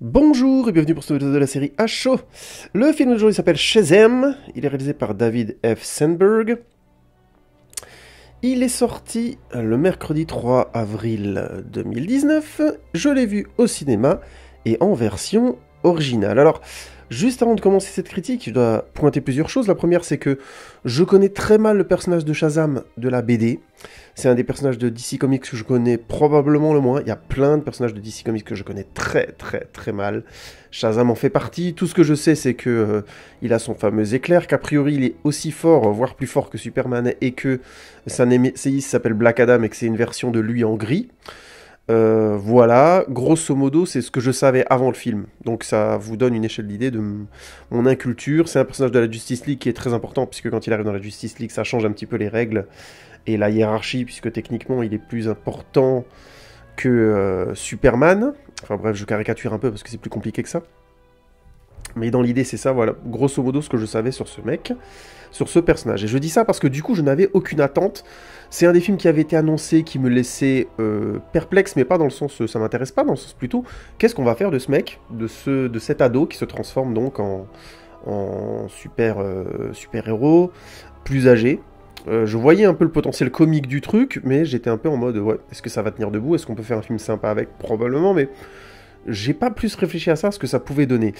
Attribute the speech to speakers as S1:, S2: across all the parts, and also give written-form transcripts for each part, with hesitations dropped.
S1: Bonjour et bienvenue pour ce vidéo de la série à chaud. Le film d'aujourd'hui s'appelle Shazam, il est réalisé par David F. Sandberg. Il est sorti le mercredi 3 avril 2019, je l'ai vu au cinéma et en version originale. Alors, juste avant de commencer cette critique, je dois pointer plusieurs choses. La première, c'est que je connais très mal le personnage de Shazam de la BD. C'est un des personnages de DC Comics que je connais probablement le moins. Il y a plein de personnages de DC Comics que je connais très mal. Shazam en fait partie. Tout ce que je sais, c'est que il a son fameux éclair, qu'a priori il est aussi fort, voire plus fort que Superman, et que sa némésis s'appelle Black Adam et que c'est une version de lui en gris. Voilà, grosso modo, c'est ce que je savais avant le film. Donc ça vous donne une échelle d'idée de mon inculture. C'est un personnage de la Justice League qui est très important, puisque quand il arrive dans la Justice League, ça change un petit peu les règles et la hiérarchie, puisque techniquement, il est plus important que Superman. Enfin bref, je caricature un peu parce que c'est plus compliqué que ça. Mais dans l'idée, c'est ça, voilà, grosso modo, ce que je savais sur ce mec, sur ce personnage. Et je dis ça parce que du coup, je n'avais aucune attente. C'est un des films qui avait été annoncé, qui me laissait perplexe, mais pas dans le sens, ça m'intéresse pas, dans le sens plutôt, qu'est-ce qu'on va faire de ce mec, de cet ado qui se transforme donc en super-héros, plus âgé. Je voyais un peu le potentiel comique du truc, mais j'étais un peu en mode, ouais, est-ce que ça va tenir debout? Est-ce qu'on peut faire un film sympa avec? Probablement, mais j'ai pas plus réfléchi à ça, ce que ça pouvait donner.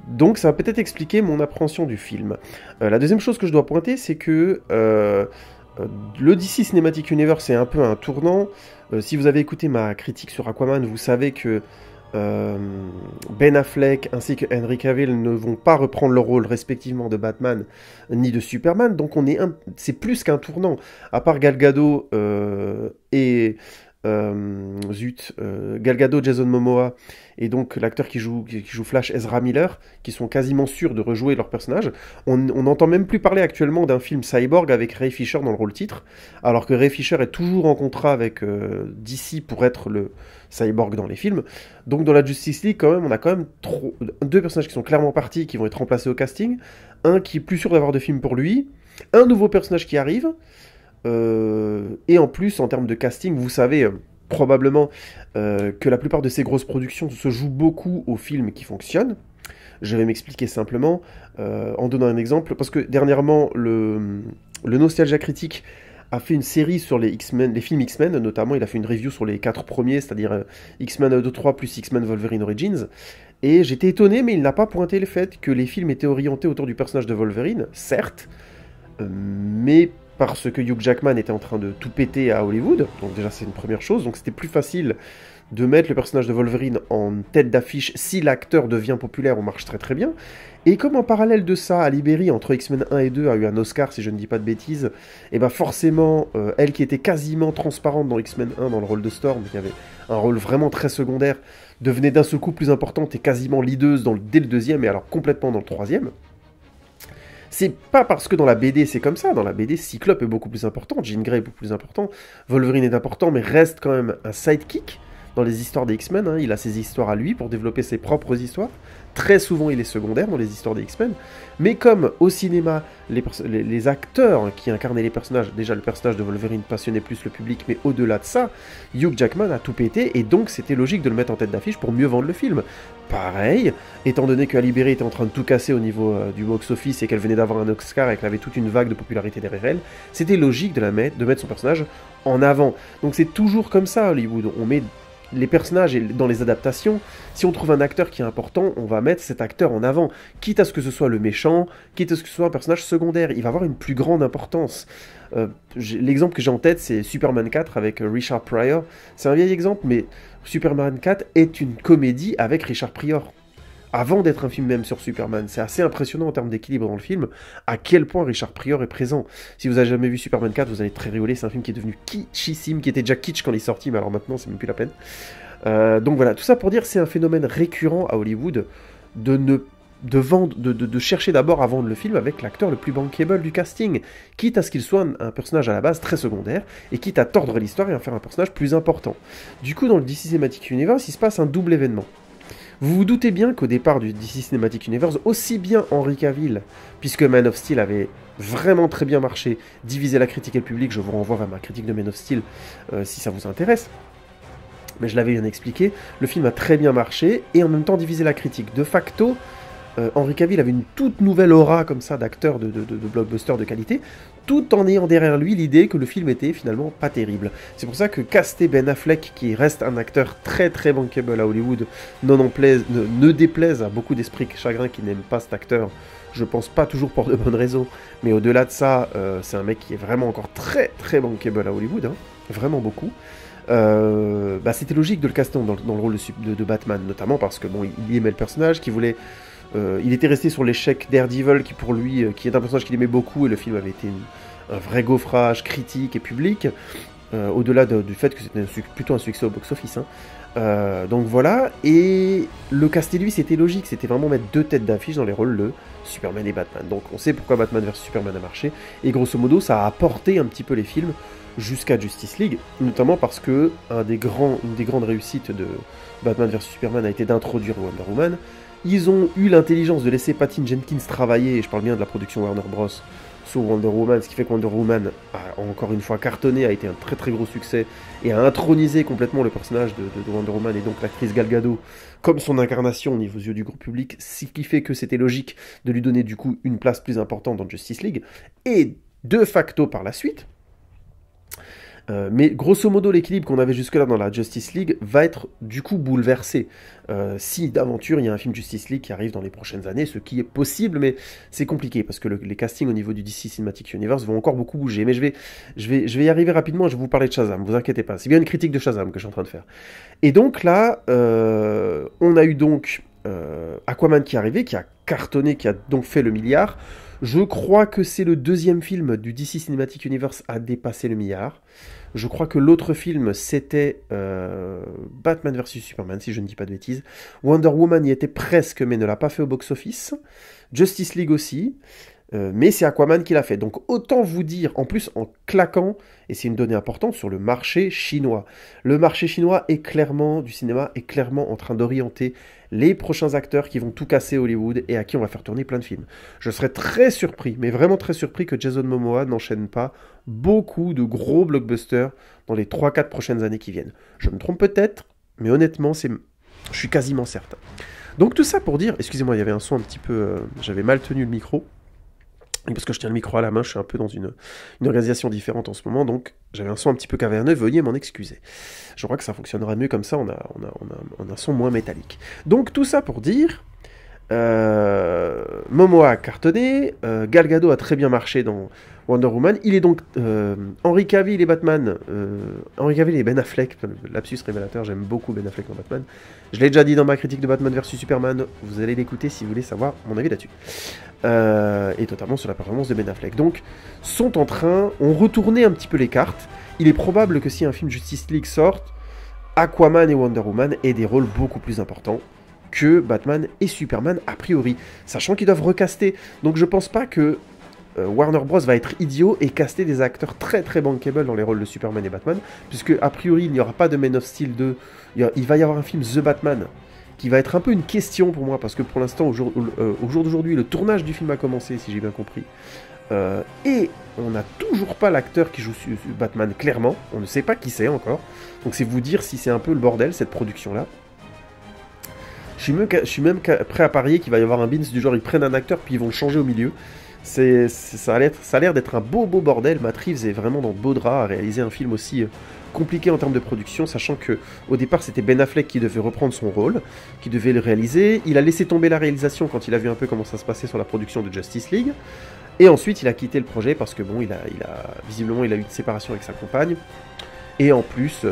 S1: Donc ça va peut-être expliquer mon appréhension du film. La deuxième chose que je dois pointer, c'est que le DC Cinematic Universe est un peu un tournant. Si vous avez écouté ma critique sur Aquaman, vous savez que Ben Affleck ainsi que Henry Cavill ne vont pas reprendre leur rôle respectivement de Batman ni de Superman, donc c'est plus qu'un tournant. À part Gal Gadot et Gal Gadot, Jason Momoa et donc l'acteur qui joue Flash, Ezra Miller, qui sont quasiment sûrs de rejouer leur personnage. On n'entend même plus parler actuellement d'un film Cyborg avec Ray Fisher dans le rôle titre, alors que Ray Fisher est toujours en contrat avec DC pour être le Cyborg dans les films. Donc dans la Justice League, quand même, on a quand même deux personnages qui sont clairement partis, qui vont être remplacés au casting, un qui est plus sûr d'avoir de films pour lui, un nouveau personnage qui arrive, et en plus, en termes de casting, vous savez probablement que la plupart de ces grosses productions se jouent beaucoup aux films qui fonctionnent. Je vais m'expliquer simplement en donnant un exemple, parce que dernièrement, le Nostalgia Critique a fait une série sur les X-Men, les films X-Men, notamment il a fait une review sur les 4 premiers, c'est-à-dire X-Men 2-3 plus X-Men Wolverine Origins, et j'étais étonné, mais il n'a pas pointé le fait que les films étaient orientés autour du personnage de Wolverine, certes, mais parce que Hugh Jackman était en train de tout péter à Hollywood, donc déjà c'est une première chose, donc c'était plus facile de mettre le personnage de Wolverine en tête d'affiche si l'acteur devient populaire, on marche très bien. Et comme en parallèle de ça, Ali Berry, entre X-Men 1 et 2, a eu un Oscar, si je ne dis pas de bêtises, et ben forcément, elle qui était quasiment transparente dans X-Men 1, dans le rôle de Storm, qui avait un rôle vraiment très secondaire, devenait d'un seul coup plus importante et quasiment leaduse dès le deuxième, et alors complètement dans le troisième. C'est pas parce que dans la BD c'est comme ça, dans la BD Cyclope est beaucoup plus important, Jean Grey est beaucoup plus important, Wolverine est important, mais reste quand même un sidekick dans les histoires des X-Men, hein. Il a ses histoires à lui pour développer ses propres histoires, très souvent il est secondaire dans les histoires des X-Men, mais comme au cinéma, les acteurs qui incarnaient les personnages, déjà le personnage de Wolverine passionnait plus le public, mais au-delà de ça, Hugh Jackman a tout pété, et donc c'était logique de le mettre en tête d'affiche pour mieux vendre le film. Pareil, étant donné que Halle Berry était en train de tout casser au niveau du box-office et qu'elle venait d'avoir un Oscar et qu'elle avait toute une vague de popularité derrière elle, c'était logique de mettre son personnage en avant. Donc c'est toujours comme ça à Hollywood, on met les personnages dans les adaptations, si on trouve un acteur qui est important, on va mettre cet acteur en avant, quitte à ce que ce soit le méchant, quitte à ce que ce soit un personnage secondaire, il va avoir une plus grande importance. L'exemple que j'ai en tête, c'est Superman 4 avec Richard Pryor. C'est un vieil exemple, mais Superman 4 est une comédie avec Richard Pryor. Avant d'être un film même sur Superman, c'est assez impressionnant en termes d'équilibre dans le film, à quel point Richard Pryor est présent. Si vous avez jamais vu Superman 4, vous allez très rigoler, c'est un film qui est devenu kitschissime, qui était déjà kitsch quand il est sorti, mais alors maintenant c'est même plus la peine. Donc voilà, tout ça pour dire c'est un phénomène récurrent à Hollywood de chercher d'abord à vendre le film avec l'acteur le plus bankable du casting, quitte à ce qu'il soit un personnage à la base très secondaire, et quitte à tordre l'histoire et en faire un personnage plus important. Du coup, dans le DC Cinematic Universe, il se passe un double événement. Vous vous doutez bien qu'au départ du DC Cinematic Universe, aussi bien Henry Cavill, puisque Man of Steel avait vraiment très bien marché, divisé la critique et le public, je vous renvoie vers ma critique de Man of Steel si ça vous intéresse, Mais je l'avais bien expliqué, le film a très bien marché et en même temps divisé la critique. De facto, Henry Cavill avait une toute nouvelle aura comme ça d'acteur de blockbuster de qualité, tout en ayant derrière lui l'idée que le film était finalement pas terrible. C'est pour ça que caster Ben Affleck, qui reste un acteur très très bankable à Hollywood, ne déplaise à beaucoup d'esprits chagrins qui n'aiment pas cet acteur, je pense pas toujours pour de bonnes raisons, mais au-delà de ça, c'est un mec qui est vraiment encore très très bankable à Hollywood, hein, vraiment beaucoup. C'était logique de le caster dans le rôle de Batman, notamment parce que bon, il aimait le personnage, qu'il voulait. Il était resté sur l'échec Daredevil, qui pour lui, qui est un personnage qu'il aimait beaucoup, et le film avait été un vrai gaufrage critique et public, au-delà du fait que c'était plutôt un succès au box-office. Hein. Donc voilà, et le caster lui, c'était logique, c'était vraiment mettre deux têtes d'affiche dans les rôles de Superman et Batman. Donc on sait pourquoi Batman vs Superman a marché, et grosso modo, ça a apporté un petit peu les films jusqu'à Justice League, notamment parce que une des grandes réussites de Batman vs Superman a été d'introduire Wonder Woman. Ils ont eu l'intelligence de laisser Patty Jenkins travailler, et je parle bien de la production Warner Bros. Sur Wonder Woman, ce qui fait que Wonder Woman a encore une fois cartonné, a été un très très gros succès, et a intronisé complètement le personnage de Wonder Woman, et donc l'actrice Gal Gadot, comme son incarnation aux yeux du gros public, ce qui fait que c'était logique de lui donner du coup une place plus importante dans Justice League, et de facto par la suite. Mais grosso modo, l'équilibre qu'on avait jusque-là dans la Justice League va être du coup bouleversé. Si d'aventure il y a un film Justice League qui arrive dans les prochaines années, ce qui est possible, mais c'est compliqué parce que les castings au niveau du DC Cinematic Universe vont encore beaucoup bouger. Mais je vais y arriver rapidement et je vais vous parler de Shazam, vous inquiétez pas. C'est bien une critique de Shazam que je suis en train de faire. Et donc là, on a eu donc Aquaman qui est arrivé, qui a cartonné, qui a donc fait le milliard. Je crois que c'est le deuxième film du DC Cinematic Universe à dépasser le milliard. Je crois que l'autre film, c'était Batman vs Superman, si je ne dis pas de bêtises. Wonder Woman y était presque, mais ne l'a pas fait au box-office. Justice League aussi. Mais c'est Aquaman qui l'a fait. Donc autant vous dire, en plus en claquant, et c'est une donnée importante, sur le marché chinois. Le marché chinois est clairement, du cinéma, est clairement en train d'orienter les prochains acteurs qui vont tout casser Hollywood et à qui on va faire tourner plein de films. Je serais très surpris, mais vraiment très surpris que Jason Momoa n'enchaîne pas beaucoup de gros blockbusters dans les 3-4 prochaines années qui viennent. Je me trompe peut-être, mais honnêtement, je suis quasiment certain. Donc tout ça pour dire, excusez-moi, il y avait un son un petit peu, j'avais mal tenu le micro. Parce que je tiens le micro à la main, je suis un peu dans une organisation différente en ce moment, donc j'avais un son un petit peu caverneux, veuillez m'en excuser. Je crois que ça fonctionnera mieux comme ça, on a un son moins métallique. Donc tout ça pour dire, Momoa a cartonné, Gal Gadot a très bien marché dans Wonder Woman, il est donc Henry Cavill et Batman, Henry Cavill et Ben Affleck, lapsus révélateur, j'aime beaucoup Ben Affleck dans Batman, je l'ai déjà dit dans ma critique de Batman vs Superman, vous allez l'écouter si vous voulez savoir mon avis là-dessus. Et notamment sur la performance de Ben Affleck. Donc, ont retourné un petit peu les cartes. Il est probable que si un film Justice League sorte, Aquaman et Wonder Woman aient des rôles beaucoup plus importants que Batman et Superman, a priori. Sachant qu'ils doivent recaster. Donc je pense pas que Warner Bros va être idiot et caster des acteurs très très bankable dans les rôles de Superman et Batman, puisque a priori il n'y aura pas de Man of Steel 2, il va y avoir un film The Batman, qui va être un peu une question pour moi, parce que pour l'instant, au jour d'aujourd'hui, le tournage du film a commencé, si j'ai bien compris. Et on n'a toujours pas l'acteur qui joue Batman, clairement. On ne sait pas qui c'est encore. Donc c'est vous dire si c'est un peu le bordel, cette production-là. Je suis même prêt à parier qu'il va y avoir un bins du genre, ils prennent un acteur, puis ils vont le changer au milieu. Ça a l'air d'être un beau bordel. Matt Reeves est vraiment dans de beaux draps à réaliser un film aussi compliqué en termes de production, sachant que au départ c'était Ben Affleck qui devait reprendre son rôle, qui devait le réaliser. Il a laissé tomber la réalisation quand il a vu un peu comment ça se passait sur la production de Justice League, et ensuite il a quitté le projet parce que bon, visiblement il a eu une séparation avec sa compagne, et en plus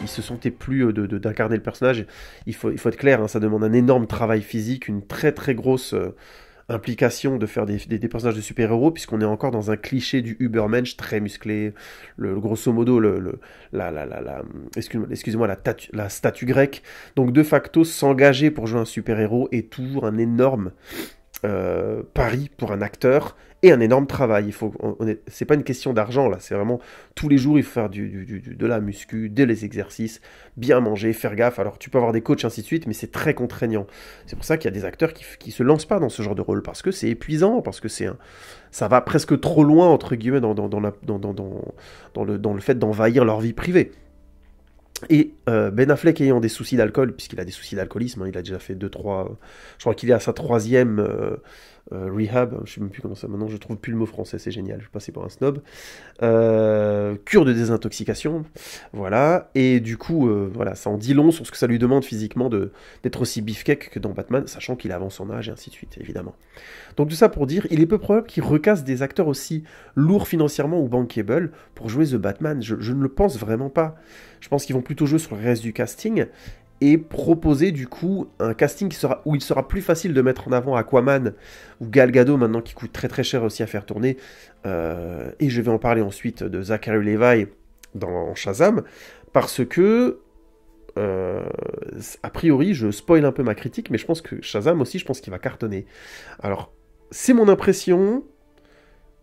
S1: il se sentait plus d'incarner le personnage. Il faut être clair, hein, ça demande un énorme travail physique, une très très grosse implication de faire des personnages de super-héros, puisqu'on est encore dans un cliché du Ubermensch très musclé, grosso modo excusez-moi, la statue grecque. Donc de facto, s'engager pour jouer un super-héros est toujours un énorme pari pour un acteur et un énorme travail. C'est pas une question d'argent là, c'est vraiment tous les jours il faut faire de la muscu, des exercices, bien manger, faire gaffe. Alors tu peux avoir des coachs ainsi de suite, mais c'est très contraignant. C'est pour ça qu'il y a des acteurs qui se lancent pas dans ce genre de rôle, parce que c'est épuisant, parce que ça va presque trop loin entre guillemets dans le fait d'envahir leur vie privée. Et Ben Affleck ayant des soucis d'alcool, puisqu'il a des soucis d'alcoolisme, hein, il a déjà fait 2-3... je crois qu'il est à sa troisième rehab, je sais même plus comment ça maintenant, je trouve plus le mot français, c'est génial, je suis passé pour un snob. Cure de désintoxication, voilà, et du coup, voilà, ça en dit long sur ce que ça lui demande physiquement d'être aussi beefcake que dans Batman, sachant qu'il avance en âge et ainsi de suite, évidemment. Donc tout ça pour dire, il est peu probable qu'il recasse des acteurs aussi lourds financièrement ou bankable pour jouer The Batman, je ne le pense vraiment pas. Je pense qu'ils vont plutôt jouer sur le reste du casting, et proposer du coup un casting où il sera plus facile de mettre en avant Aquaman ou Gal Gadot maintenant qui coûte très très cher aussi à faire tourner, et je vais en parler ensuite de Zachary Levi dans Shazam, parce que a priori je spoil un peu ma critique, mais je pense que Shazam aussi, je pense qu'il va cartonner. Alors c'est mon impression,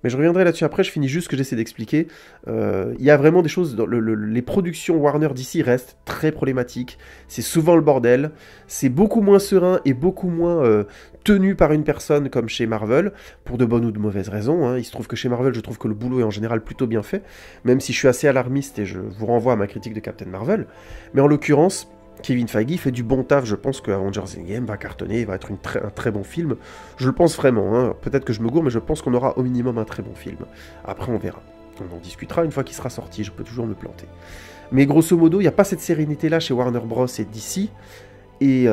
S1: mais je reviendrai là-dessus après, je finis juste ce que j'essaie d'expliquer. Il y a vraiment des choses... les productions Warner d'ici restent très problématiques. C'est souvent le bordel. C'est beaucoup moins serein et beaucoup moins tenu par une personne comme chez Marvel, pour de bonnes ou de mauvaises raisons. Hein. Il se trouve que chez Marvel, je trouve que le boulot est en général plutôt bien fait, même si je suis assez alarmiste et je vous renvoie à ma critique de Captain Marvel. Mais en l'occurrence... Kevin Feige fait du bon taf, je pense que Avengers Endgame va cartonner, va être un très bon film. Je le pense vraiment, hein. Peut-être que je me gourre, mais je pense qu'on aura au minimum un très bon film. Après, on verra. On en discutera une fois qu'il sera sorti, je peux toujours me planter. Mais grosso modo, il n'y a pas cette sérénité-là chez Warner Bros. Et DC. Et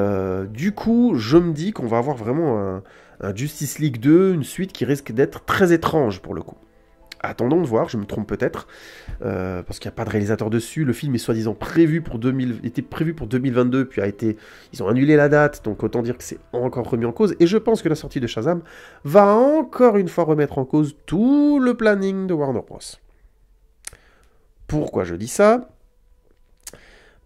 S1: du coup, je me dis qu'on va avoir vraiment un Justice League 2, une suite qui risque d'être très étrange pour le coup. Attendons de voir, je me trompe peut-être, parce qu'il n'y a pas de réalisateur dessus. Le film est soi-disant était prévu pour 2022, puis ils ont annulé la date, donc autant dire que c'est encore remis en cause. Et je pense que la sortie de Shazam va encore une fois remettre en cause tout le planning de Warner Bros. Pourquoi je dis ça ?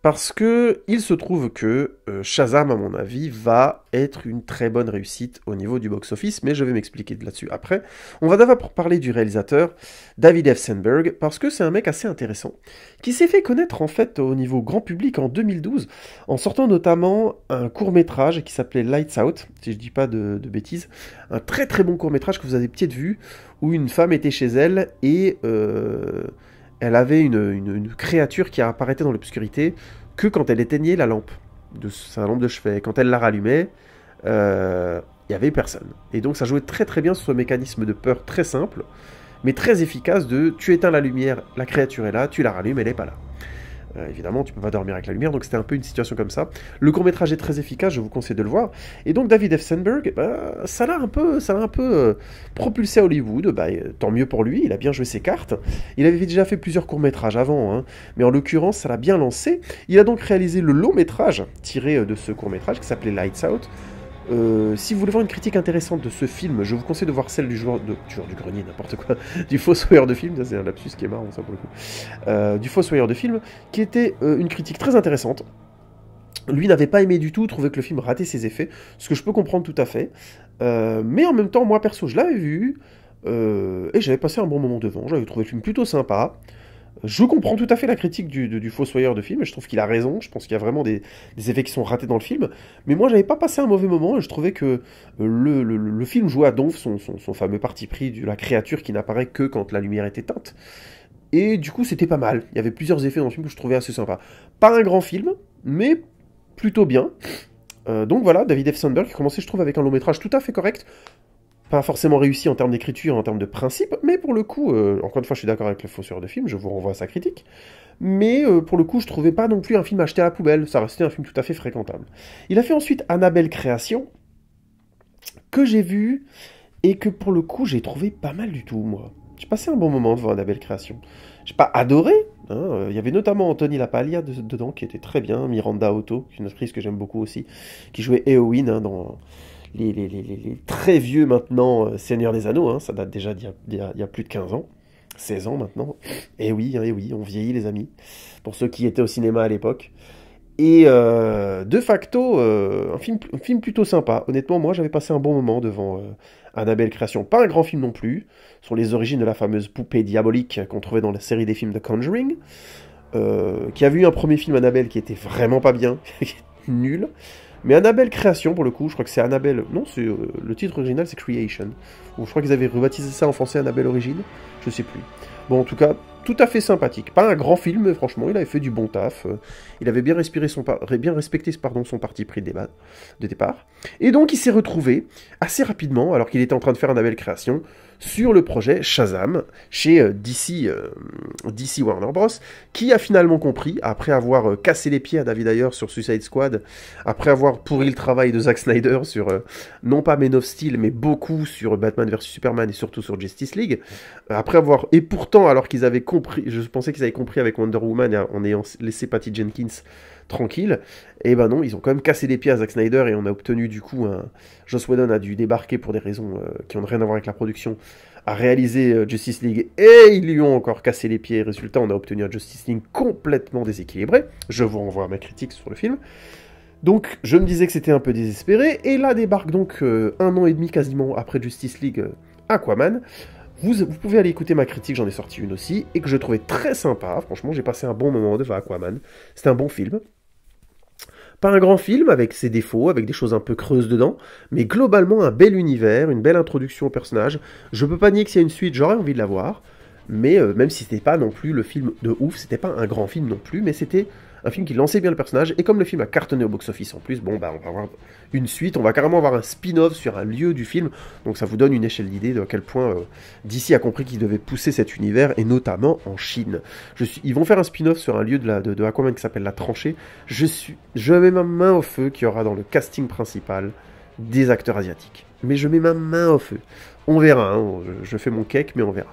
S1: Parce que il se trouve que Shazam, à mon avis, va être une très bonne réussite au niveau du box-office, mais je vais m'expliquer là-dessus après. On va d'abord parler du réalisateur, David F. Sandberg, parce que c'est un mec assez intéressant, qui s'est fait connaître en fait au niveau grand public en 2012, en sortant notamment un court-métrage qui s'appelait Lights Out, si je dis pas de bêtises, un très très bon court-métrage que vous avez peut-être vu, où une femme était chez elle et... elle avait une créature qui apparaissait dans l'obscurité que quand elle éteignait la lampe, sa lampe de chevet. Quand elle la rallumait, il n'y avait personne. Et donc ça jouait très très bien sur ce mécanisme de peur très simple, mais très efficace de tu éteins la lumière, la créature est là, tu la rallumes, elle n'est pas là. Évidemment, tu peux pas dormir avec la lumière, donc c'était un peu une situation comme ça. Le court-métrage est très efficace, je vous conseille de le voir. Et donc David F. Sandberg, ça l'a un peu propulsé à Hollywood. Tant mieux pour lui, il a bien joué ses cartes. Il avait déjà fait plusieurs courts-métrages avant, hein, mais en l'occurrence, ça l'a bien lancé. Il a donc réalisé le long-métrage tiré de ce court-métrage qui s'appelait Lights Out. Si vous voulez voir une critique intéressante de ce film, je vous conseille de voir celle du joueur du grenier, n'importe quoi, du fossoyeur de film, ça c'est un lapsus qui est marrant ça pour le coup, du fossoyeur de film, qui était une critique très intéressante. Lui n'avait pas aimé du tout, trouvait que le film ratait ses effets, ce que je peux comprendre tout à fait, mais en même temps, moi perso, je l'avais vu, et j'avais passé un bon moment devant, j'avais trouvé le film plutôt sympa. Je comprends tout à fait la critique du fossoyeur de film, et je trouve qu'il a raison, je pense qu'il y a vraiment des effets qui sont ratés dans le film, mais moi j'avais pas passé un mauvais moment, et je trouvais que le film jouait à donf son fameux parti pris de la créature qui n'apparaît que quand la lumière est éteinte, et du coup c'était pas mal, il y avait plusieurs effets dans le film que je trouvais assez sympa. Pas un grand film, mais plutôt bien. Donc voilà, David F. Sandberg qui commençait je trouve avec un long métrage tout à fait correct, pas forcément réussi en termes d'écriture, en termes de principe, mais pour le coup, encore une fois, je suis d'accord avec le fossoyeur de film, je vous renvoie à sa critique, mais pour le coup, je trouvais pas non plus un film acheté à la poubelle, ça restait un film tout à fait fréquentable. Il a fait ensuite Annabelle Création, que j'ai vu, et que pour le coup, j'ai trouvé pas mal du tout, moi. J'ai passé un bon moment devant Annabelle Création. J'ai pas adoré, hein, y avait notamment Anthony Lapaglia dedans, qui était très bien, Miranda Otto, une actrice que j'aime beaucoup aussi, qui jouait Éowyn dans... Les très vieux maintenant Seigneur des Anneaux, hein, ça date déjà d'il y a plus de 15 ans, 16 ans maintenant, et oui, on vieillit les amis, pour ceux qui étaient au cinéma à l'époque, et de facto, un film plutôt sympa, honnêtement moi j'avais passé un bon moment devant Annabelle Création, pas un grand film non plus, sur les origines de la fameuse poupée diabolique qu'on trouvait dans la série des films The Conjuring, qui a vu un premier film Annabelle qui était vraiment pas bien, nul. Mais Annabelle Création, pour le coup, je crois que c'est Annabelle... Non, c'est le titre original, c'est Creation. Ou je crois qu'ils avaient rebaptisé ça en français Annabelle Origine. Je sais plus. Bon, en tout cas, tout à fait sympathique. Pas un grand film, mais franchement, il avait fait du bon taf. Il avait bien, bien respecté son parti pris de départ. Et donc, il s'est retrouvé assez rapidement, alors qu'il était en train de faire un label création, sur le projet Shazam, chez DC Warner Bros., qui a finalement compris, après avoir cassé les pieds à David Ayer sur Suicide Squad, après avoir pourri le travail de Zack Snyder sur, non pas Man of Steel, mais beaucoup sur Batman vs Superman et surtout sur Justice League, et pourtant, alors qu'ils avaient compris, je pensais qu'ils avaient compris avec Wonder Woman, en ayant laissé Patty Jenkins tranquille, et ben non, ils ont quand même cassé les pieds à Zack Snyder, et on a obtenu du coup Joss Whedon a dû débarquer pour des raisons qui n'ont rien à voir avec la production, à réaliser Justice League, et ils lui ont encore cassé les pieds. Résultat, on a obtenu un Justice League complètement déséquilibré. Je vous renvoie à ma critique sur le film. Donc, je me disais que c'était un peu désespéré, et là débarque donc 1 an et demi quasiment après Justice League Aquaman. Vous pouvez aller écouter ma critique, j'en ai sorti une aussi, et que je trouvais très sympa. Franchement, j'ai passé un bon moment devant Aquaman. C'était un bon film. Pas un grand film, avec ses défauts, avec des choses un peu creuses dedans, mais globalement un bel univers, une belle introduction au personnage. Je peux pas nier que s'il y a une suite, j'aurais envie de la voir, mais même si c'était pas non plus le film de ouf, c'était pas un grand film non plus, mais c'était un film qui lançait bien le personnage, et comme le film a cartonné au box-office en plus, bon bah on va avoir une suite, on va carrément avoir un spin-off sur un lieu du film, donc ça vous donne une échelle d'idée de à quel point DC a compris qu'il devait pousser cet univers, et notamment en Chine. Ils vont faire un spin-off sur un lieu de Aquaman qui s'appelle La Tranchée. Je mets ma main au feu qu'il y aura dans le casting principal des acteurs asiatiques. Mais je mets ma main au feu. On verra, hein, je fais mon cake, mais on verra.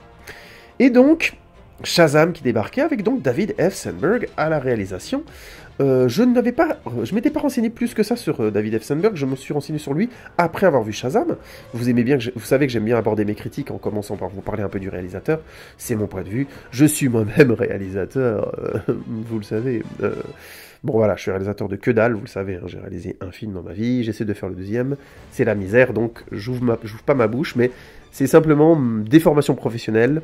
S1: Et donc, Shazam qui débarquait avec donc David F. Sandberg à la réalisation. Je m'étais pas renseigné plus que ça sur David F. Sandberg, je me suis renseigné sur lui après avoir vu Shazam. Vous savez que j'aime bien aborder mes critiques en commençant par vous parler un peu du réalisateur. C'est mon point de vue. Je suis moi-même réalisateur, vous le savez. Bon voilà, je suis réalisateur de que dalle, vous le savez, hein, j'ai réalisé un film dans ma vie, j'essaie de faire le deuxième, c'est la misère, donc j'ouvre pas ma bouche, mais c'est simplement des formations professionnelles,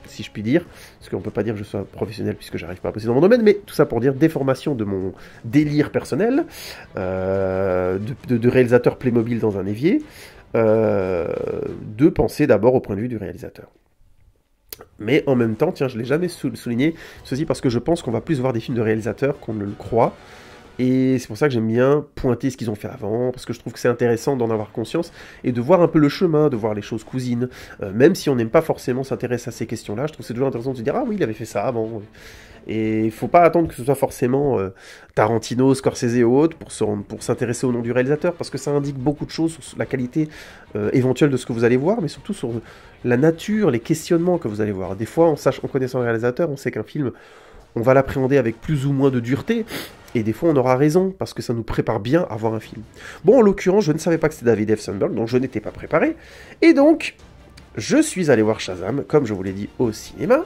S1: si je puis dire, parce qu'on ne peut pas dire que je sois professionnel puisque j'arrive pas à bosser dans mon domaine, mais tout ça pour dire déformation de mon délire personnel, de réalisateur Playmobil dans un évier, de penser d'abord au point de vue du réalisateur. Mais en même temps, tiens, je ne l'ai jamais souligné, ceci parce que je pense qu'on va plus voir des films de réalisateurs qu'on ne le croit. Et c'est pour ça que j'aime bien pointer ce qu'ils ont fait avant, parce que je trouve que c'est intéressant d'en avoir conscience, et de voir un peu le chemin, de voir les choses cousines, même si on n'aime pas forcément s'intéresser à ces questions-là, je trouve que c'est toujours intéressant de se dire « Ah oui, il avait fait ça avant ». Et il ne faut pas attendre que ce soit forcément Tarantino, Scorsese et autres pour s'intéresser au nom du réalisateur, parce que ça indique beaucoup de choses sur la qualité éventuelle de ce que vous allez voir, mais surtout sur la nature, les questionnements que vous allez voir. Des fois, en connaissant le réalisateur, on sait qu'un film, on va l'appréhender avec plus ou moins de dureté, et des fois on aura raison, parce que ça nous prépare bien à voir un film. Bon, en l'occurrence, je ne savais pas que c'était David F. Sandberg, donc je n'étais pas préparé, et donc, je suis allé voir Shazam, comme je vous l'ai dit, au cinéma.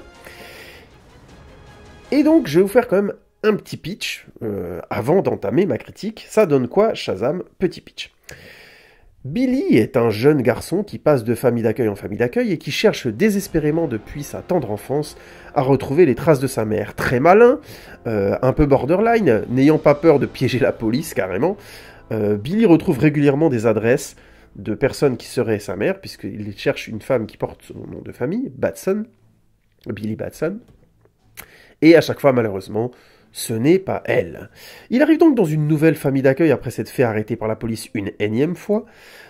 S1: Et donc, je vais vous faire quand même un petit pitch, avant d'entamer ma critique. Ça donne quoi, Shazam? Petit pitch. Billy est un jeune garçon qui passe de famille d'accueil en famille d'accueil et qui cherche désespérément depuis sa tendre enfance à retrouver les traces de sa mère. Très malin, un peu borderline, n'ayant pas peur de piéger la police carrément, Billy retrouve régulièrement des adresses de personnes qui seraient sa mère, puisqu'il cherche une femme qui porte son nom de famille, Batson, Billy Batson, et à chaque fois malheureusement, ce n'est pas elle. Il arrive donc dans une nouvelle famille d'accueil après s'être fait arrêter par la police une énième fois,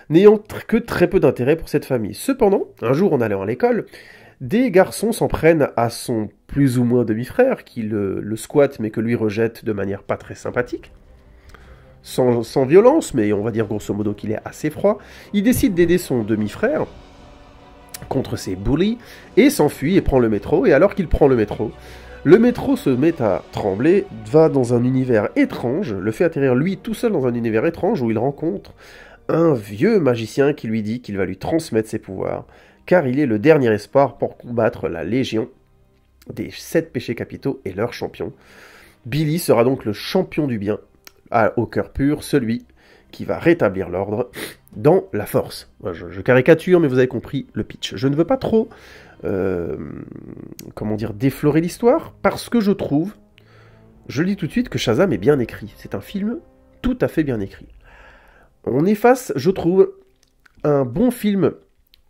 S1: n'ayant que très peu d'intérêt pour cette famille. Cependant, un jour en allant à l'école, des garçons s'en prennent à son plus ou moins demi-frère, qui le squatte mais que lui rejette de manière pas très sympathique. Sans violence, mais on va dire grosso modo qu'il est assez froid. Il décide d'aider son demi-frère contre ses bullies, et s'enfuit et prend le métro, et alors qu'il prend le métro se met à trembler, va dans un univers étrange, le fait atterrir lui tout seul dans un univers étrange où il rencontre un vieux magicien qui lui dit qu'il va lui transmettre ses pouvoirs, car il est le dernier espoir pour combattre la Légion des 7 péchés capitaux et leur champion. Billy sera donc le champion du bien, au cœur pur, celui qui va rétablir l'ordre dans la force. Je caricature, mais vous avez compris le pitch. Je ne veux pas trop déflorer l'histoire, parce que je trouve, je le dis tout de suite, que Shazam est bien écrit. C'est un film tout à fait bien écrit. On est face, je trouve, à un bon film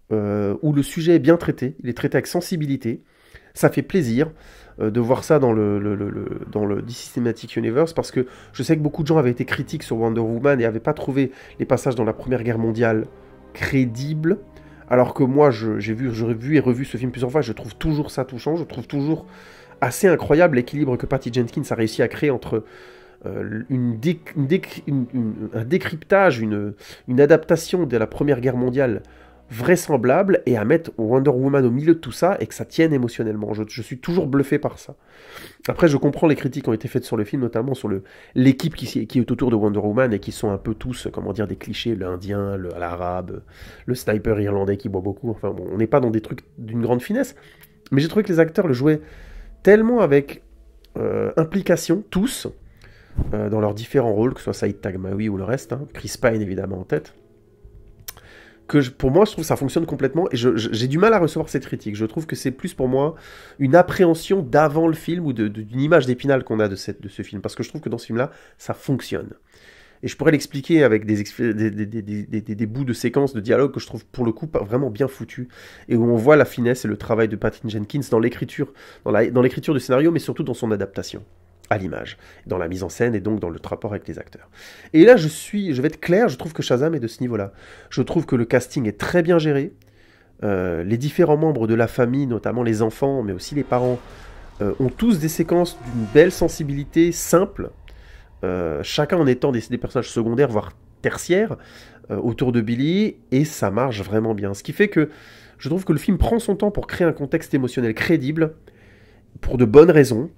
S1: où le sujet est bien traité, il est traité avec sensibilité, Ça fait plaisir de voir ça dans dans le DC Cinematic Universe, parce que je sais que beaucoup de gens avaient été critiques sur Wonder Woman et n'avaient pas trouvé les passages dans la Première Guerre mondiale crédibles, alors que moi, j'aurais vu et revu ce film plusieurs fois, je trouve toujours ça touchant, je trouve toujours assez incroyable l'équilibre que Patty Jenkins a réussi à créer entre un décryptage, une adaptation de la Première Guerre mondiale vraisemblable, et à mettre Wonder Woman au milieu de tout ça et que ça tienne émotionnellement. Je suis toujours bluffé par ça. Après, je comprends les critiques qui ont été faites sur le film, notamment sur l'équipe qui est autour de Wonder Woman et qui sont un peu tous, comment dire, des clichés, l'Indien, l'Arabe, le sniper irlandais qui boit beaucoup. Enfin, bon, on n'est pas dans des trucs d'une grande finesse, mais j'ai trouvé que les acteurs le jouaient tellement avec implication, tous, dans leurs différents rôles, que ce soit Saïd Taghmaoui ou le reste, hein, Chris Pine évidemment en tête, pour moi, je trouve que ça fonctionne complètement, et j'ai du mal à recevoir cette critique. Je trouve que c'est plus pour moi une appréhension d'avant le film, ou d'une image d'Épinal qu'on a de ce film, parce que je trouve que dans ce film-là, ça fonctionne. Et je pourrais l'expliquer avec des bouts de séquences de dialogue que je trouve pour le coup vraiment bien foutus, et où on voit la finesse et le travail de Patty Jenkins dans l'écriture du scénario, mais surtout dans son adaptation à l'image, dans la mise en scène et donc dans le rapport avec les acteurs. Et là, je vais être clair, je trouve que Shazam est de ce niveau-là. Je trouve que le casting est très bien géré, les différents membres de la famille, notamment les enfants, mais aussi les parents, ont tous des séquences d'une belle sensibilité simple, chacun en étant des personnages secondaires, voire tertiaires, autour de Billy, et ça marche vraiment bien. Ce qui fait que je trouve que le film prend son temps pour créer un contexte émotionnel crédible, pour de bonnes raisons.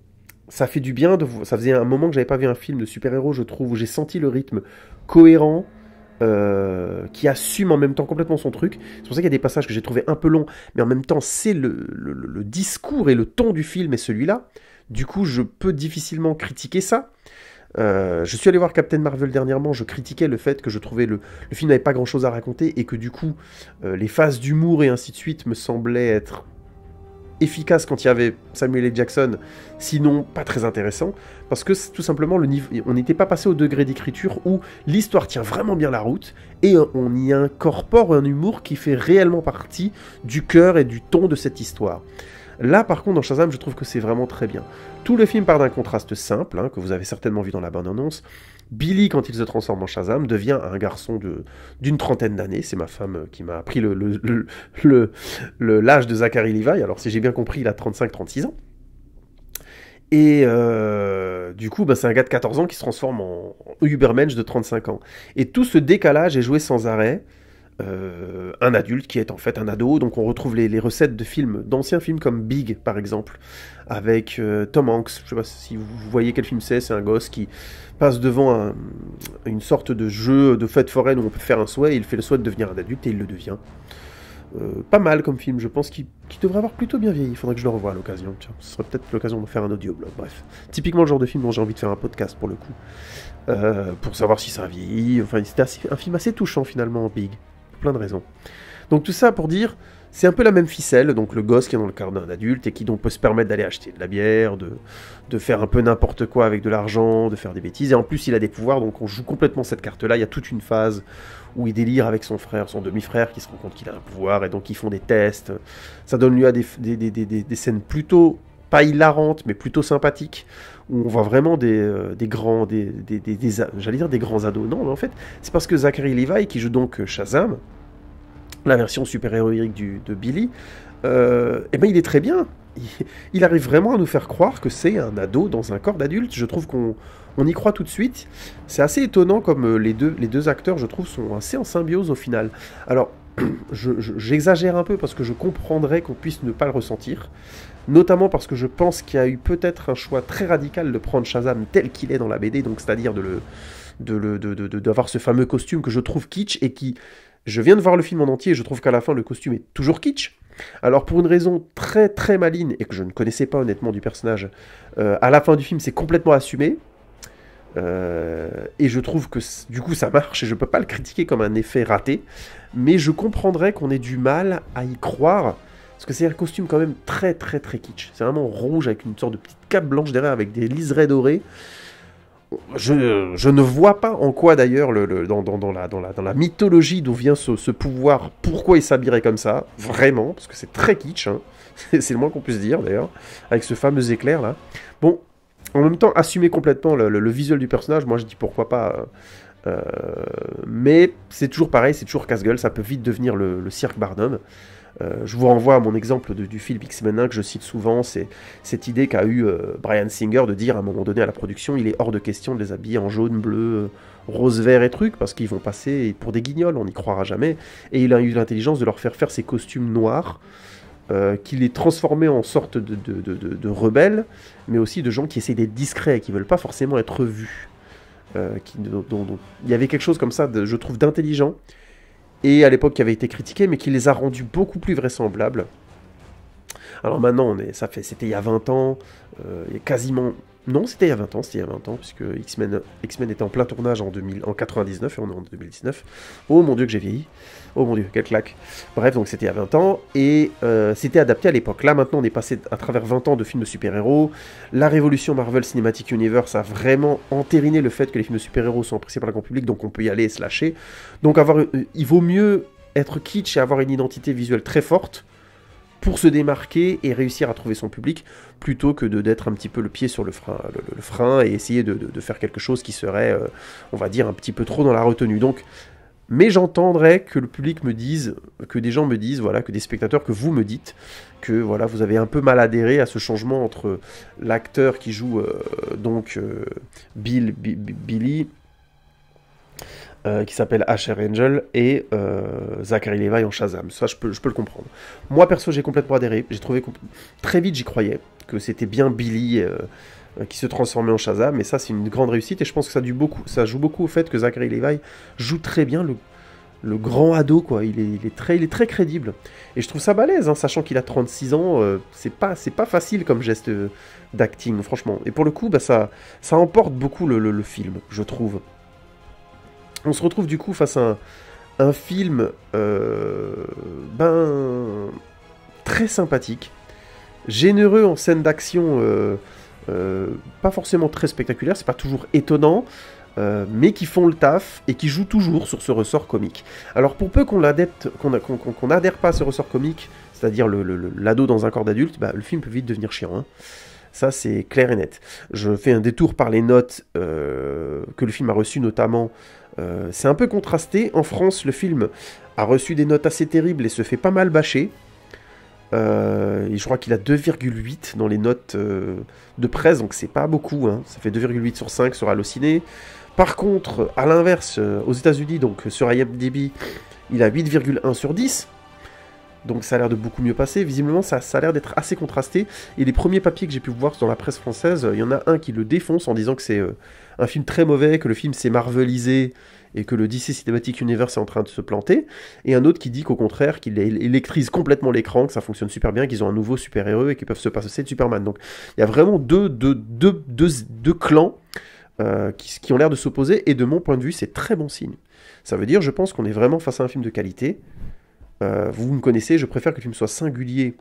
S1: Ça fait du bien, ça faisait un moment que j'avais pas vu un film de super-héros, je trouve, où j'ai senti le rythme cohérent, qui assume en même temps complètement son truc. C'est pour ça qu'il y a des passages que j'ai trouvé un peu longs, mais en même temps, c'est le discours et le ton du film est celui-là. Du coup, je peux difficilement critiquer ça. Je suis allé voir Captain Marvel dernièrement, je critiquais le fait que je trouvais le film n'avait pas grand-chose à raconter, et que du coup, les phases d'humour et ainsi de suite me semblaient être efficace quand il y avait Samuel L. Jackson, sinon pas très intéressant, parce que tout simplement on n'était pas passé au degré d'écriture où l'histoire tient vraiment bien la route, et on y incorpore un humour qui fait réellement partie du cœur et du ton de cette histoire. Là, par contre, dans Shazam, je trouve que c'est vraiment très bien. Tout le film part d'un contraste simple, hein, que vous avez certainement vu dans la bande-annonce. Billy, quand il se transforme en Shazam, devient un garçon d'une trentaine d'années. C'est ma femme qui m'a appris l'âge de Zachary Levi. Alors, si j'ai bien compris, il a 35-36 ans. Et du coup, c'est un gars de 14 ans qui se transforme en Ubermensch de 35 ans. Et tout ce décalage est joué sans arrêt. Un adulte qui est en fait un ado, donc on retrouve les recettes de films, d'anciens films comme Big par exemple, avec Tom Hanks. Je sais pas si vous voyez quel film c'est un gosse qui passe devant une sorte de jeu de fête foraine où on peut faire un souhait, et il fait le souhait de devenir un adulte et il le devient. Pas mal comme film, je pense qu'il devrait avoir plutôt bien vieilli, il faudrait que je le revoie à l'occasion. Tiens, ce serait peut-être l'occasion de faire un audioblog, bref. Typiquement le genre de film dont j'ai envie de faire un podcast pour le coup, pour savoir si ça a vieilli. Enfin, c'était un film assez touchant finalement, Big. Plein de raisons. Donc tout ça pour dire, c'est un peu la même ficelle, donc le gosse qui est dans le cadre d'un adulte et qui donc peut se permettre d'aller acheter de la bière, de faire un peu n'importe quoi avec de l'argent, de faire des bêtises, et en plus il a des pouvoirs, donc on joue complètement cette carte-là. Il y a toute une phase où il délire avec son frère, son demi-frère, qui se rend compte qu'il a un pouvoir, et donc ils font des tests. Ça donne lieu à des scènes plutôt, pas hilarantes, mais plutôt sympathiques, où on voit vraiment j'allais dire des grands ados. Non, mais en fait, c'est parce que Zachary Levi, qui joue donc Shazam, la version super-héroïque de Billy, il est très bien. Il arrive vraiment à nous faire croire que c'est un ado dans un corps d'adulte. Je trouve qu'on y croit tout de suite. C'est assez étonnant comme les deux acteurs, je trouve, sont assez en symbiose au final. Alors, j'exagère un peu parce que je comprendrais qu'on puisse ne pas le ressentir, notamment parce que je pense qu'il y a eu peut-être un choix très radical de prendre Shazam tel qu'il est dans la BD, donc c'est-à-dire d'avoir ce fameux costume que je trouve kitsch, et qui... Je viens de voir le film en entier et je trouve qu'à la fin le costume est toujours kitsch. Alors pour une raison très très maligne, et que je ne connaissais pas honnêtement du personnage, à la fin du film c'est complètement assumé. Et je trouve que du coup ça marche, et je peux pas le critiquer comme un effet raté, mais je comprendrais qu'on ait du mal à y croire, parce que c'est un costume quand même très très très kitsch. C'est vraiment rouge avec une sorte de petite cape blanche derrière avec des liserés dorés. Je ne vois pas en quoi d'ailleurs dans la mythologie d'où vient ce pouvoir, pourquoi il s'habillerait comme ça, vraiment, parce que c'est très kitsch, hein. c'est le moins qu'on puisse dire d'ailleurs, avec ce fameux éclair là. Bon, en même temps, assumer complètement le visuel du personnage, moi je dis pourquoi pas. Mais c'est toujours pareil, c'est toujours casse-gueule, ça peut vite devenir le cirque Barnum. Je vous renvoie à mon exemple du film X-Men 1 que je cite souvent, c'est cette idée qu'a eu Bryan Singer de dire à un moment donné à la production, il est hors de question de les habiller en jaune, bleu, rose, vert et trucs, parce qu'ils vont passer pour des guignols, on n'y croira jamais. Et il a eu l'intelligence de leur faire ces costumes noirs, qui les transformaient en sorte de rebelles, mais aussi de gens qui essaient d'être discrets, qui veulent pas forcément être vus. Dont il y avait quelque chose comme ça, je trouve, d'intelligent, et à l'époque qui avait été critiqué, mais qui les a rendus beaucoup plus vraisemblables. Alors maintenant, c'était il y a 20 ans, il y a quasiment... Non, c'était il y a 20 ans, puisque X-Men était en plein tournage en 99, et on est en 2019. Oh mon dieu que j'ai vieilli. Oh mon dieu, quelle claque. Bref, donc c'était il y a 20 ans, et c'était adapté à l'époque. Là, maintenant, on est passé à travers 20 ans de films de super-héros. La révolution Marvel Cinematic Universe a vraiment entériné le fait que les films de super-héros sont appréciés par le grand public, donc on peut y aller et se lâcher. Donc il vaut mieux être kitsch et avoir une identité visuelle très forte, pour se démarquer et réussir à trouver son public, plutôt que d'être un petit peu le pied sur le frein et essayer de faire quelque chose qui serait, on va dire, un petit peu trop dans la retenue. Donc, mais j'entendrais que le public me dise, que des gens me disent, voilà, que des spectateurs, que vous me dites, que voilà, vous avez un peu mal adhéré à ce changement entre l'acteur qui joue Billy, qui s'appelle Asher Angel, et Zachary Levi en Shazam. Ça, je peux le comprendre. Moi, perso, j'ai complètement adhéré. J'ai trouvé très vite, j'y croyais, que c'était bien Billy qui se transformait en Shazam, et ça, c'est une grande réussite, et je pense que ça joue beaucoup au fait que Zachary Levi joue très bien le grand ado, quoi. Il est très crédible. Et je trouve ça balèze, hein, sachant qu'il a 36 ans, c'est pas facile comme geste d'acting, franchement. Et pour le coup, ça emporte beaucoup le film, je trouve. On se retrouve du coup face à un film très sympathique, généreux en scène d'action, pas forcément très spectaculaire, c'est pas toujours étonnant, mais qui font le taf et qui jouent toujours sur ce ressort comique. Alors pour peu qu'on n'adhère pas à ce ressort comique, c'est-à-dire l'ado dans un corps d'adulte, le film peut vite devenir chiant, hein. Ça, c'est clair et net. Je fais un détour par les notes que le film a reçues, notamment. C'est un peu contrasté. En France, le film a reçu des notes assez terribles et se fait pas mal bâcher. Et je crois qu'il a 2,8 dans les notes de presse, donc c'est pas beaucoup, hein. Ça fait 2,8 sur 5 sur Allociné. Par contre, à l'inverse, aux États-Unis, donc sur IMDb, il a 8,1 sur 10. Donc ça a l'air de beaucoup mieux passer. Visiblement, ça a l'air d'être assez contrasté. Et les premiers papiers que j'ai pu voir dans la presse française, il y en a un qui le défonce en disant que c'est un film très mauvais, que le film s'est marvelisé et que le DC Cinematic Universe est en train de se planter. Et un autre qui dit qu'au contraire, qu'il électrise complètement l'écran, que ça fonctionne super bien, qu'ils ont un nouveau super-héros et qu'ils peuvent se passer de Superman. Donc il y a vraiment deux clans qui ont l'air de s'opposer. Et de mon point de vue, c'est très bon signe. Ça veut dire, je pense qu'on est vraiment face à un film de qualité. Vous me connaissez, je préfère que le film soit singulier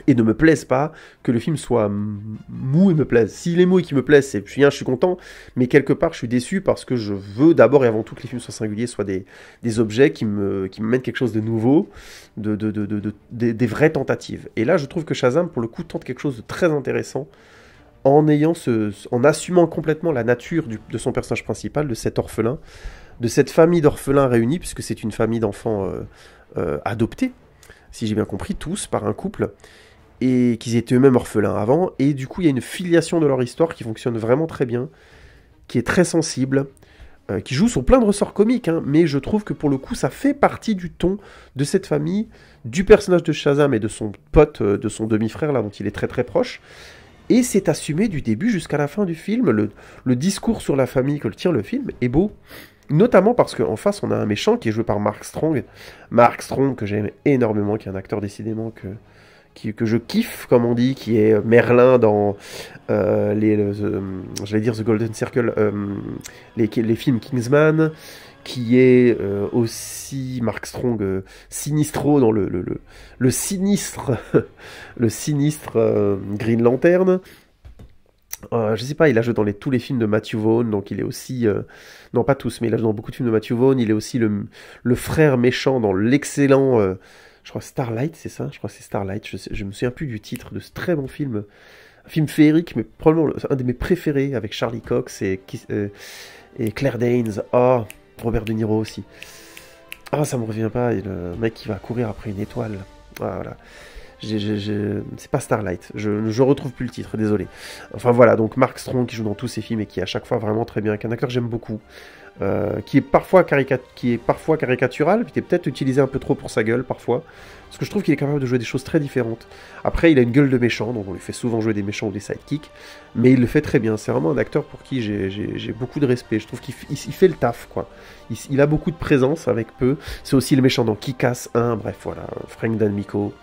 S1: et ne me plaise pas, que le film soit mou et me plaise. S'il est mou et qu'il me plaise, je suis content, mais quelque part je suis déçu parce que je veux d'abord et avant tout que les films soient singuliers, soient des objets qui me mènent quelque chose de nouveau, des vraies tentatives. Et là je trouve que Shazam pour le coup tente quelque chose de très intéressant en assumant complètement la nature de son personnage principal, de cet orphelin, de cette famille d'orphelins réunis, puisque c'est une famille d'enfants adoptés, si j'ai bien compris, tous par un couple, et qu'ils étaient eux-mêmes orphelins avant, et du coup il y a une filiation de leur histoire qui fonctionne vraiment très bien, qui est très sensible, qui joue sur plein de ressorts comiques, hein, mais je trouve que pour le coup ça fait partie du ton de cette famille, du personnage de Shazam et de son pote, de son demi-frère là dont il est très très proche, et c'est assumé du début jusqu'à la fin du film. Le discours sur la famille que tient le film est beau. Notamment parce qu'en face, on a un méchant qui est joué par Mark Strong. Mark Strong, que j'aime énormément, qui est un acteur décidément que je kiffe, comme on dit, qui est Merlin dans j'allais dire The Golden Circle, les films Kingsman, qui est aussi Mark Strong Sinistro dans le sinistre le sinistre Green Lantern. Je sais pas, il a joué dans tous les films de Matthew Vaughn, donc il est aussi... non, pas tous, mais il a joué dans beaucoup de films de Matthew Vaughn. Il est aussi le frère méchant dans l'excellent je crois Starlight, c'est ça? Je crois que c'est Starlight, je me souviens plus du titre de ce très bon film. Un film féerique, mais probablement un de mes préférés, avec Charlie Cox et Claire Danes. Oh, Robert De Niro aussi. Ah, ça me revient pas, et le mec qui va courir après une étoile. Ah, voilà. C'est pas Starlight, je retrouve plus le titre, désolé. Enfin voilà, donc Mark Strong qui joue dans tous ses films et qui est à chaque fois vraiment très bien, avec un acteur que j'aime beaucoup, qui est parfois caricatural, qui est peut-être utilisé un peu trop pour sa gueule parfois, parce que je trouve qu'il est capable de jouer des choses très différentes. Après, il a une gueule de méchant, donc on lui fait souvent jouer des méchants ou des sidekicks, mais il le fait très bien. C'est vraiment un acteur pour qui j'ai beaucoup de respect. Je trouve qu'il fait le taf, quoi. Il a beaucoup de présence avec peu. C'est aussi le méchant dans Kick-Ass 1, bref, voilà, Frank D'Amico.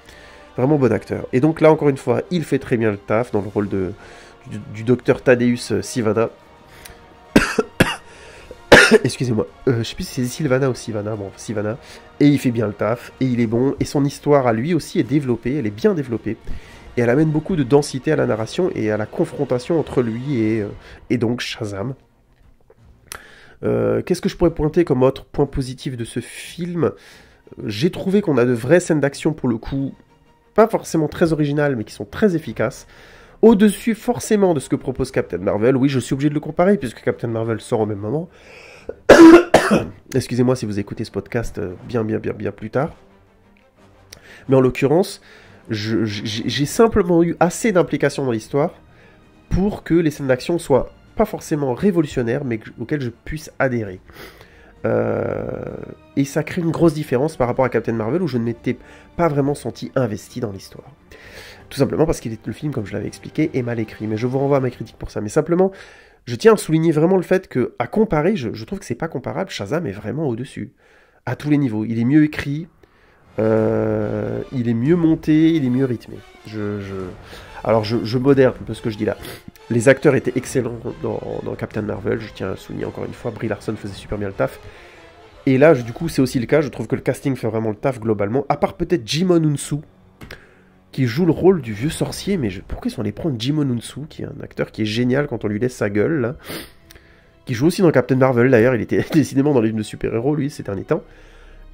S1: Vraiment bon acteur. Et donc là, encore une fois, il fait très bien le taf dans le rôle du docteur Thaddeus Sivana. Excusez-moi, je sais plus si c'est Sylvana ou Sivana, bon, Sivana. Et il fait bien le taf, et il est bon, et son histoire à lui aussi est développée, elle est bien développée. Et elle amène beaucoup de densité à la narration et à la confrontation entre lui et donc Shazam. Qu'est-ce que je pourrais pointer comme autre point positif de ce film? J'ai trouvé qu'on a de vraies scènes d'action pour le coup, pas forcément très originales, mais qui sont très efficaces. Au-dessus forcément de ce que propose Captain Marvel. Oui, je suis obligé de le comparer, puisque Captain Marvel sort au même moment. Excusez-moi si vous écoutez ce podcast bien plus tard. Mais en l'occurrence, j'ai simplement eu assez d'implications dans l'histoire pour que les scènes d'action soient pas forcément révolutionnaires, mais auxquelles je puisse adhérer. Et ça crée une grosse différence par rapport à Captain Marvel, où je ne m'étais pas vraiment senti investi dans l'histoire. Tout simplement parce que le film, comme je l'avais expliqué, est mal écrit. Mais je vous renvoie à ma critique pour ça. Mais simplement, je tiens à souligner vraiment le fait que, à comparer, je trouve que c'est pas comparable. Shazam est vraiment au-dessus. À tous les niveaux. Il est mieux écrit, il est mieux monté, il est mieux rythmé. Alors, je modère un peu ce que je dis là. Les acteurs étaient excellents dans Captain Marvel. Je tiens à souligner encore une fois, Brie Larson faisait super bien le taf. Et là, du coup, c'est aussi le cas. Je trouve que le casting fait vraiment le taf globalement. À part peut-être Jimon Unsu, qui joue le rôle du vieux sorcier, mais pourquoi ils sont allés prendre Jimon Unsu, qui est un acteur qui est génial quand on lui laisse sa gueule, là, qui joue aussi dans Captain Marvel, d'ailleurs, il était décidément dans les films de super-héros, lui, ces derniers temps,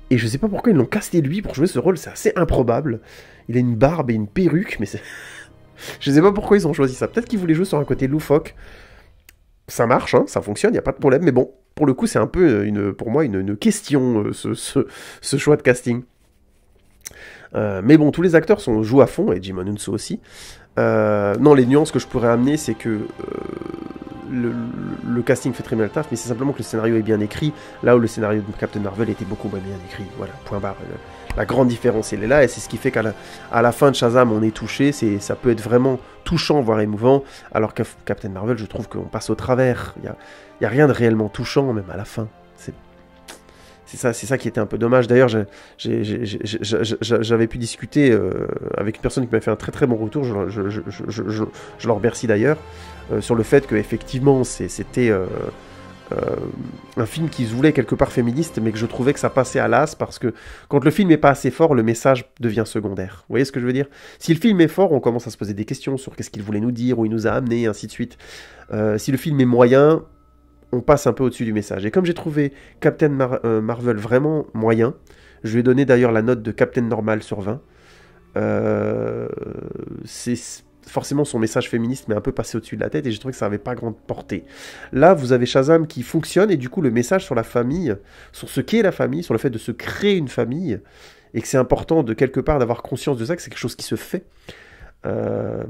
S1: et je sais pas pourquoi ils l'ont casté lui pour jouer ce rôle, c'est assez improbable, il a une barbe et une perruque, mais c'est... je sais pas pourquoi ils ont choisi ça, peut-être qu'ils voulaient jouer sur un côté loufoque, ça marche, hein, ça fonctionne, y a pas de problème, mais bon, pour le coup, c'est un peu, pour moi, une question, ce choix de casting. Mais bon, tous les acteurs jouent à fond, et Jimon Unsu aussi. Non, les nuances que je pourrais amener, c'est que le casting fait très bien le taf, mais c'est simplement que le scénario est bien écrit, là où le scénario de Captain Marvel était beaucoup moins bien écrit. Voilà, point barre. La grande différence, elle est là, et c'est ce qui fait qu'à la fin de Shazam, on est touché, ça peut être vraiment touchant, voire émouvant, alors que Captain Marvel, je trouve qu'on passe au travers. Il y a rien de réellement touchant, même à la fin. C'est ça qui était un peu dommage. D'ailleurs, j'avais pu discuter avec une personne qui m'a fait un très très bon retour, je leur remercie d'ailleurs, sur le fait qu'effectivement c'était un film qui se voulait quelque part féministe, mais que je trouvais que ça passait à l'as, parce que quand le film n'est pas assez fort, le message devient secondaire. Vous voyez ce que je veux dire? Si le film est fort, on commence à se poser des questions sur qu'est-ce qu'il voulait nous dire, où il nous a amené, et ainsi de suite. Si le film est moyen, on passe un peu au-dessus du message. Et comme j'ai trouvé Captain Marvel vraiment moyen, je lui ai donné d'ailleurs la note de Captain Normal sur 20, c'est forcément son message féministe m'est un peu passé au-dessus de la tête, et j'ai trouvé que ça n'avait pas grande portée. Là, vous avez Shazam qui fonctionne, et du coup le message sur la famille, sur ce qu'est la famille, sur le fait de se créer une famille, et que c'est important de quelque part d'avoir conscience de ça, que c'est quelque chose qui se fait.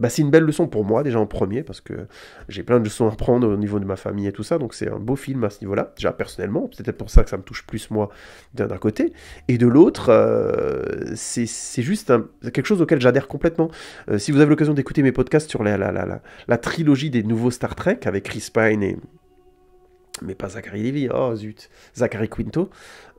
S1: C'est une belle leçon pour moi déjà en premier, parce que j'ai plein de leçons à prendre au niveau de ma famille et tout ça, donc c'est un beau film à ce niveau là, déjà personnellement, c'est peut-être pour ça que ça me touche plus moi d'un côté, et de l'autre c'est juste quelque chose auquel j'adhère complètement. Si vous avez l'occasion d'écouter mes podcasts sur la trilogie des nouveaux Star Trek avec Chris Pine mais pas Zachary Levi, oh zut, Zachary Quinto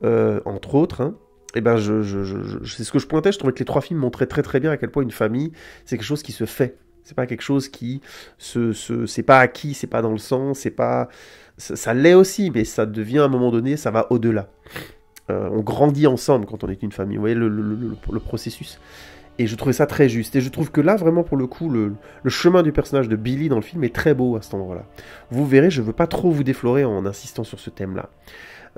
S1: entre autres, hein. Et ben c'est ce que je pointais, je trouvais que les trois films montraient très très bien à quel point une famille, c'est quelque chose qui se fait. C'est pas quelque chose qui c'est pas acquis, c'est pas dans le sang, c'est pas... Ça l'est aussi, mais ça devient à un moment donné, ça va au-delà. On grandit ensemble quand on est une famille, vous voyez le processus. Et je trouvais ça très juste. Et je trouve que là, vraiment, pour le coup, le chemin du personnage de Billy dans le film est très beau à cet endroit-là. Vous verrez, je veux pas trop vous déflorer en insistant sur ce thème-là.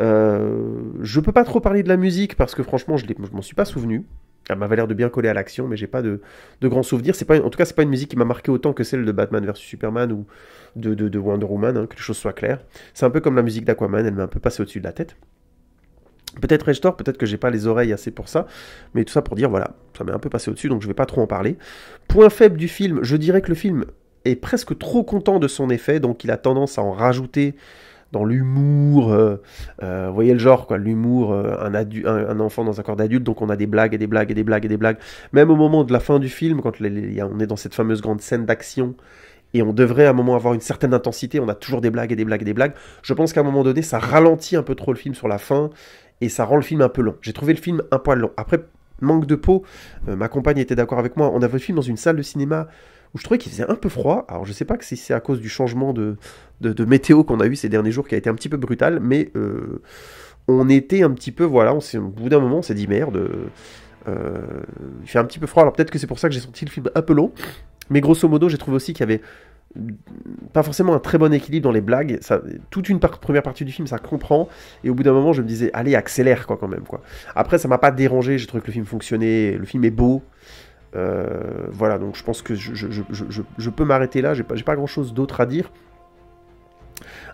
S1: Je peux pas trop parler de la musique parce que franchement je m'en suis pas souvenu. Elle m'avait l'air de bien coller à l'action, mais j'ai pas de grands souvenirs. C'est pas, en tout cas, c'est pas une musique qui m'a marqué autant que celle de Batman vs Superman ou de Wonder Woman, hein, que les choses soient claires. C'est un peu comme la musique d'Aquaman, elle m'est un peu passée au-dessus de la tête. Peut-être ai-je tort, peut-être que j'ai pas les oreilles assez pour ça, mais tout ça pour dire, voilà, ça m'est un peu passé au-dessus, donc je vais pas trop en parler. Point faible du film, je dirais que le film est presque trop content de son effet, donc il a tendance à en rajouter dans l'humour, vous voyez le genre, quoi, l'humour, un enfant dans un corps d'adulte, donc on a des blagues et des blagues et des blagues et des blagues. Même au moment de la fin du film, quand on est dans cette fameuse grande scène d'action, et on devrait à un moment avoir une certaine intensité, on a toujours des blagues et des blagues et des blagues, je pense qu'à un moment donné, ça ralentit un peu trop le film sur la fin, et ça rend le film un peu long. J'ai trouvé le film un poil long. Après, manque de peau, ma compagne était d'accord avec moi, on a vu le film dans une salle de cinéma où je trouvais qu'il faisait un peu froid. Alors je sais pas si c'est à cause du changement de météo qu'on a eu ces derniers jours qui a été un petit peu brutal, mais on était un petit peu, voilà, au bout d'un moment on s'est dit merde, il fait un petit peu froid, alors peut-être que c'est pour ça que j'ai senti le film un peu long, mais grosso modo j'ai trouvé aussi qu'il y avait pas forcément un très bon équilibre dans les blagues. Ça, toute une première partie du film, ça comprend, et au bout d'un moment, je me disais, allez, accélère, quoi, quand même, quoi. Après, ça m'a pas dérangé, j'ai trouvé que le film fonctionnait, le film est beau, voilà, donc je pense que je peux m'arrêter là, j'ai pas grand-chose d'autre à dire,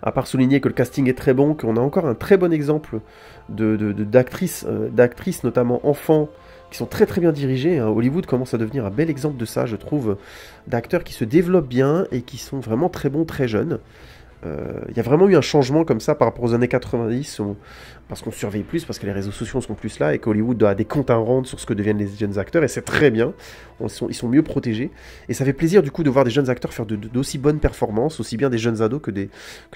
S1: à part souligner que le casting est très bon, qu'on a encore un très bon exemple d'actrices, notamment enfants, qui sont très très bien dirigées. Hein. Hollywood commence à devenir un bel exemple de ça, je trouve, d'acteurs qui se développent bien et qui sont vraiment très bons, très jeunes. Il y a vraiment eu un changement comme ça par rapport aux années 90, parce qu'on surveille plus, parce que les réseaux sociaux sont plus là, et qu'Hollywood a des comptes à rendre sur ce que deviennent les jeunes acteurs, et c'est très bien, ils sont mieux protégés, et ça fait plaisir du coup de voir des jeunes acteurs faire d'aussi bonnes performances, aussi bien des jeunes ados que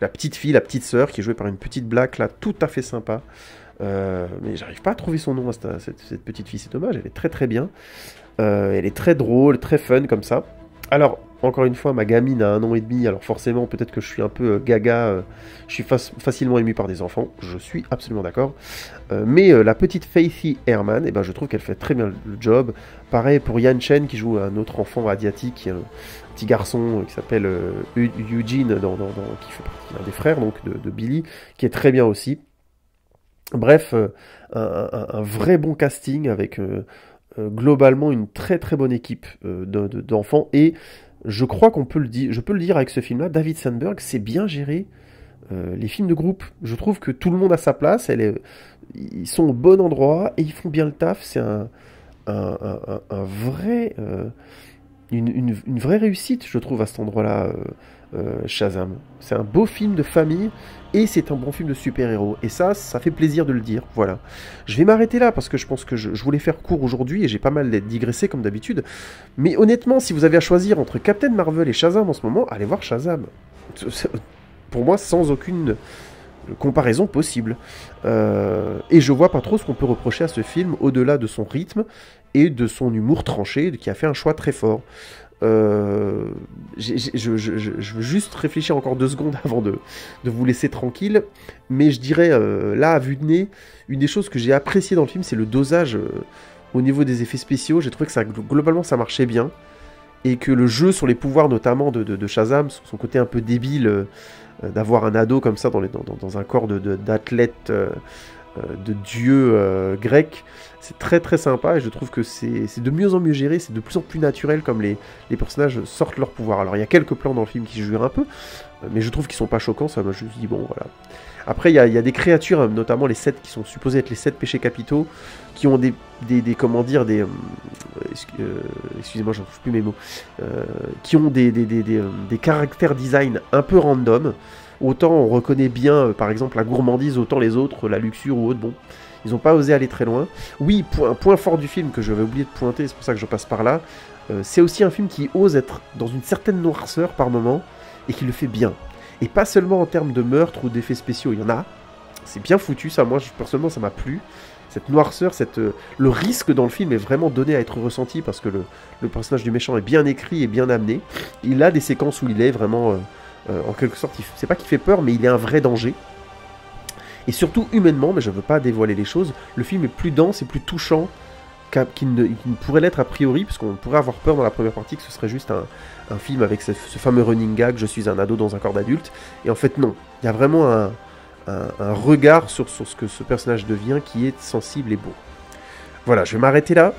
S1: la petite fille, la petite sœur, qui est jouée par une petite black, là, tout à fait sympa. Mais j'arrive pas à trouver son nom à cette petite fille, c'est dommage, elle est très très bien, elle est très drôle, très fun comme ça. Alors, encore une fois, ma gamine a 1 an et demi, alors forcément, peut-être que je suis un peu gaga, je suis facilement ému par des enfants, je suis absolument d'accord. Mais la petite Faithie Herman, eh ben, je trouve qu'elle fait très bien le job. Pareil pour Yan Chen, qui joue un autre enfant asiatique, un petit garçon qui s'appelle Eugene, qui fait partie d'un des frères donc, de Billy, qui est très bien aussi. Bref, un vrai bon casting avec globalement une très très bonne équipe d'enfants, et je crois qu'on peut le dire, je peux le dire avec ce film-là, David Sandberg sait bien gérer les films de groupe. Je trouve que tout le monde a sa place, ils sont au bon endroit et ils font bien le taf. C'est un vrai, une vraie réussite, je trouve, à cet endroit-là, Shazam. C'est un beau film de famille et c'est un bon film de super-héros. Et ça fait plaisir de le dire. Voilà. Je vais m'arrêter là parce que je pense que je voulais faire court aujourd'hui et j'ai pas mal digressé comme d'habitude. Mais honnêtement, si vous avez à choisir entre Captain Marvel et Shazam en ce moment, allez voir Shazam. Pour moi, sans aucune comparaison possible. Et je vois pas trop ce qu'on peut reprocher à ce film au-delà de son rythme et de son humour tranché qui a fait un choix très fort. Je veux juste réfléchir encore 2 secondes avant de vous laisser tranquille, mais je dirais là à vue de nez, une des choses que j'ai apprécié dans le film, c'est le dosage au niveau des effets spéciaux. J'ai trouvé que globalement ça marchait bien, et que le jeu sur les pouvoirs notamment de Shazam, son côté un peu débile, d'avoir un ado comme ça dans un corps d'athlète, de dieu grec, c'est très très sympa, et je trouve que c'est de mieux en mieux géré, c'est de plus en plus naturel comme les personnages sortent leur pouvoir. Alors il y a quelques plans dans le film qui jurent un peu, mais je trouve qu'ils sont pas choquants, ça m'a juste dit bon voilà. Après il y a des créatures, notamment les 7 qui sont supposés être les 7 péchés capitaux, qui ont des comment dire, excusez-moi, j'en trouve plus mes mots, qui ont des caractères design un peu random. Autant on reconnaît bien, par exemple, la gourmandise, autant les autres, la luxure ou autre, bon, ils n'ont pas osé aller très loin. Oui, un point fort du film que je vais oublier de pointer, c'est pour ça que je passe par là, c'est aussi un film qui ose être dans une certaine noirceur par moment, et qui le fait bien. Et pas seulement en termes de meurtre ou d'effets spéciaux, il y en a, c'est bien foutu, ça, moi, personnellement, ça m'a plu. Cette noirceur, le risque dans le film est vraiment donné à être ressenti, parce que le personnage du méchant est bien écrit et bien amené. Il a des séquences où il est vraiment... en quelque sorte, c'est pas qu'il fait peur, mais il est un vrai danger. Et surtout humainement, mais je veux pas dévoiler les choses, le film est plus dense et plus touchant qu'il ne pourrait l'être a priori, puisqu'on pourrait avoir peur dans la première partie que ce serait juste un film avec ce fameux running gag, je suis un ado dans un corps d'adulte. Et en fait non, il y a vraiment un regard sur ce que ce personnage devient qui est sensible et beau. Voilà, je vais m'arrêter là.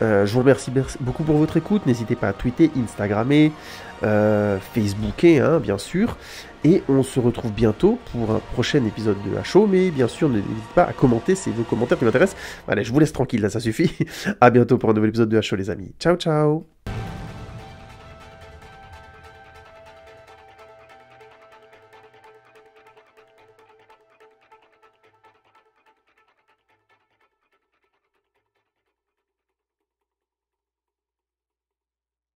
S1: Je vous remercie beaucoup pour votre écoute. N'hésitez pas à tweeter, Instagrammer, Facebooker, hein, bien sûr. Et on se retrouve bientôt pour un prochain épisode de HO. Mais bien sûr, n'hésitez pas à commenter, c'est vos commentaires qui m'intéressent. Allez, je vous laisse tranquille, là, ça suffit. À bientôt pour un nouvel épisode de HO, les amis. Ciao, ciao.